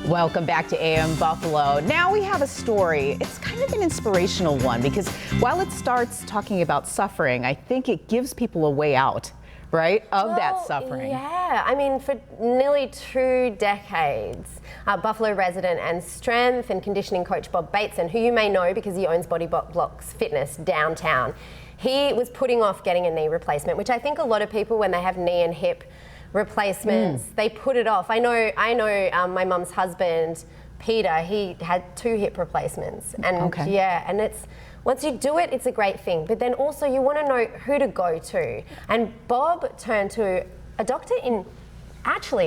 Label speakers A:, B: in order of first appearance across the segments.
A: Welcome back to AM Buffalo. Now we have a story. It's kind of an inspirational one because while it starts talking about suffering, I think it gives people a way out, right, of that suffering.
B: Yeah, I mean, for nearly 2 decades, Buffalo resident and strength and conditioning coach Bob Bateson, who you may know because he owns Body Blocks Fitness downtown, he was putting off getting a knee replacement, which I think a lot of people, when they have knee and hip replacements, they put it off. I know. My mum's husband, Peter, he had 2 hip replacements, and and it's once you do it, it's a great thing. But then also you want to know who to go to, and Bob turned to a doctor in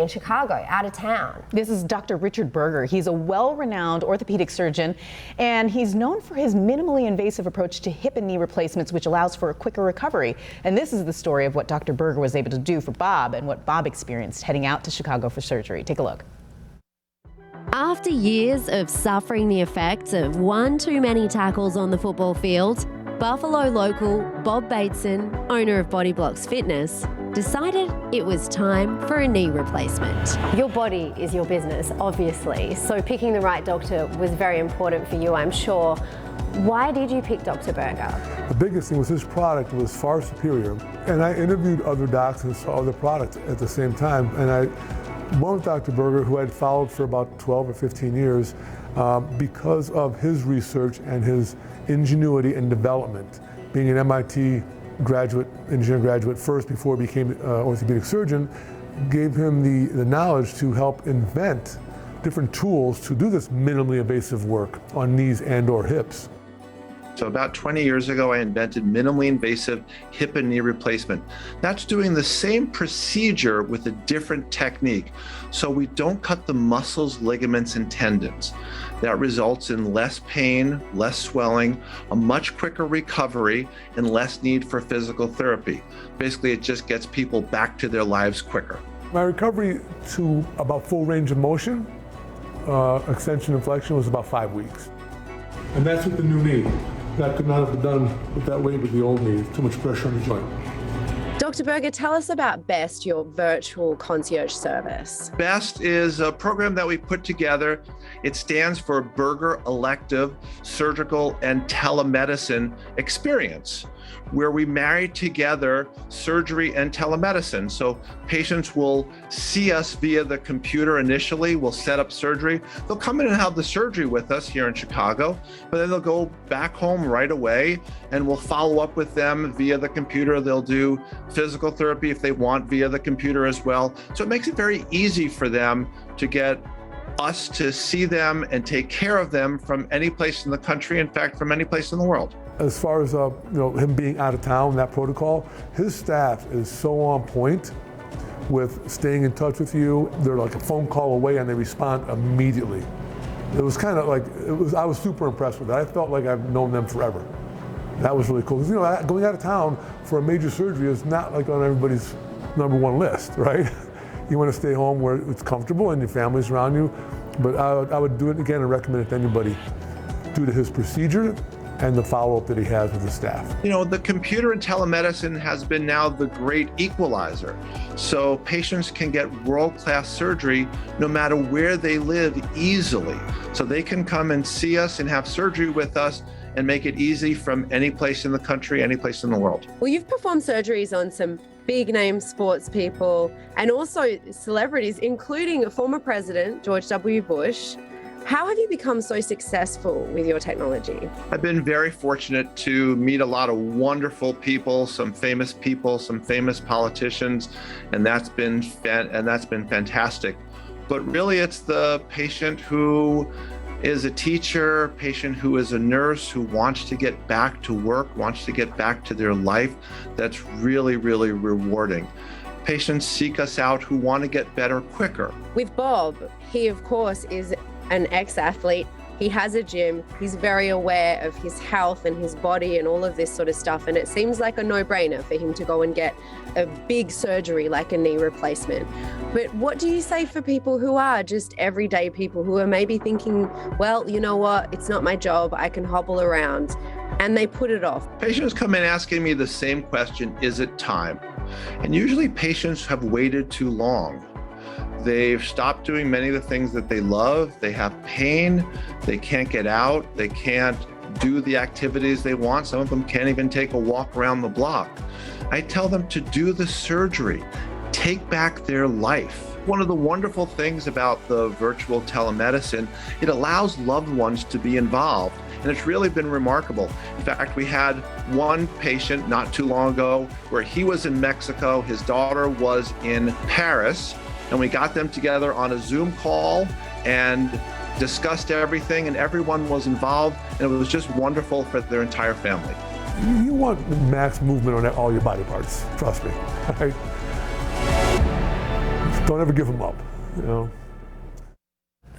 B: Chicago, out of town.
A: This is Dr. Richard Berger. He's a well-renowned orthopedic surgeon, and he's known for his minimally invasive approach to hip and knee replacements, which allows for a quicker recovery. And this is the story of what Dr. Berger was able to do for Bob and what Bob experienced heading out to Chicago for surgery. Take a look.
C: After years of suffering the effects of one too many tackles on the football field, Buffalo local Bob Bateson, owner of Body Blocks Fitness, decided it was time for a knee replacement.
B: Your body is your business, obviously, so picking the right doctor was very important for you, I'm sure. Why did you pick Dr. Berger?
D: The biggest thing was his product was far superior, and I interviewed other docs and saw other products at the same time, and I went with Dr. Berger, who I'd followed for about 12 or 15 years, because of his research and his ingenuity and development. Being an MIT engineering graduate first before he became an orthopedic surgeon, gave him the knowledge to help invent different tools to do this minimally invasive work on knees and or hips.
E: So about 20 years ago, I invented minimally invasive hip and knee replacement. That's doing the same procedure with a different technique. So we don't cut the muscles, ligaments, and tendons. That results in less pain, less swelling, a much quicker recovery, and less need for physical therapy. Basically, it just gets people back to their lives quicker.
D: My recovery to about full range of motion, extension and flexion, was about 5 weeks. And that's with the new knee. That could not have been done with that weight with the old knee. Too much pressure on the joint.
C: Dr. Berger, tell us about BEST, your virtual concierge service.
E: BEST is a program that we put together. It stands for Berger Elective Surgical and Telemedicine Experience, where we marry together surgery and telemedicine. So patients will see us via the computer initially, we'll set up surgery. They'll come in and have the surgery with us here in Chicago, but then they'll go back home right away and we'll follow up with them via the computer. They'll do physical therapy if they want via the computer as well. So it makes it very easy for them to get us to see them and take care of them from any place in the country, in fact, from any place in the world.
D: As far as him being out of town, that protocol, his staff is so on point with staying in touch with you. They're like a phone call away and they respond immediately. It was kind of like, I was super impressed with it. I felt like I've known them forever. That was really cool. Because going out of town for a major surgery is not like on everybody's #1 list, right? You want to stay home where it's comfortable and your family's around you. But I would do it again and recommend it to anybody due to his procedure and the follow-up that he has with the staff.
E: You know, the computer and telemedicine has been now the great equalizer. So patients can get world-class surgery no matter where they live easily. So they can come and see us and have surgery with us and make it easy from any place in the country, any place in the world.
C: Well, you've performed surgeries on some big name sports people and also celebrities, including former President George W. Bush. How have you become so successful with your technology?
E: I've been very fortunate to meet a lot of wonderful people, some famous politicians, and that's been fantastic. But really, it's the patient who is a teacher, patient who is a nurse, who wants to get back to work, wants to get back to their life. That's really, really rewarding. Patients seek us out who want to get better quicker.
C: With Bob, he of course is an ex-athlete. He has a gym. He's very aware of his health and his body and all of this sort of stuff. And it seems like a no-brainer for him to go and get a big surgery like a knee replacement. But what do you say for people who are just everyday people who are maybe thinking, well, you know what, it's not my job, I can hobble around, and they put it off?
E: Patients come in asking me the same question, is it time? And usually patients have waited too long. They've stopped doing many of the things that they love. They have pain. They can't get out. They can't do the activities they want. Some of them can't even take a walk around the block. I tell them to do the surgery, take back their life. One of the wonderful things about the virtual telemedicine, it allows loved ones to be involved. And it's really been remarkable. In fact, we had one patient not too long ago where he was in Mexico, his daughter was in Paris, and we got them together on a Zoom call and discussed everything, and everyone was involved, and it was just wonderful for their entire family.
D: You want max movement on all your body parts, trust me. Right? Don't ever give them up, you know.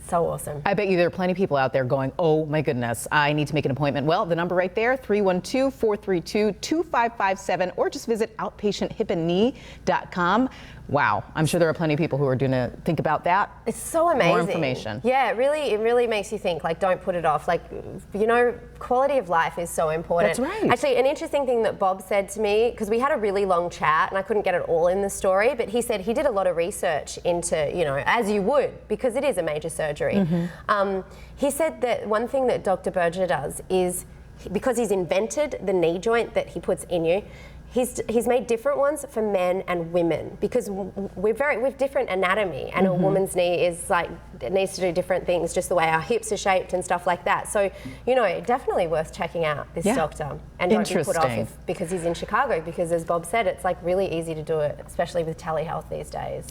B: So awesome.
A: I bet you there are plenty of people out there going, oh my goodness, I need to make an appointment. Well, the number right there, 312-432-2557, or just visit outpatienthipandknee.com. Wow, I'm sure there are plenty of people who are going to think about that.
B: It's so amazing.
A: More information.
B: Yeah, it really makes you think, like, don't put it off. Like, you know, quality of life is so important.
A: That's right.
B: Actually, an interesting thing that Bob said to me, because we had a really long chat and I couldn't get it all in the story, but he said he did a lot of research into, you know, as you would, because it is a major surgery. Mm-hmm. He said that one thing that Dr. Berger does is, because he's invented the knee joint that he puts in you, He's made different ones for men and women, because we've different anatomy, and a woman's knee is like, it needs to do different things, just the way our hips are shaped and stuff like that. So, you know, definitely worth checking out this doctor, and don't be put off because he's in Chicago, because as Bob said, it's like really easy to do it, especially with telehealth these days.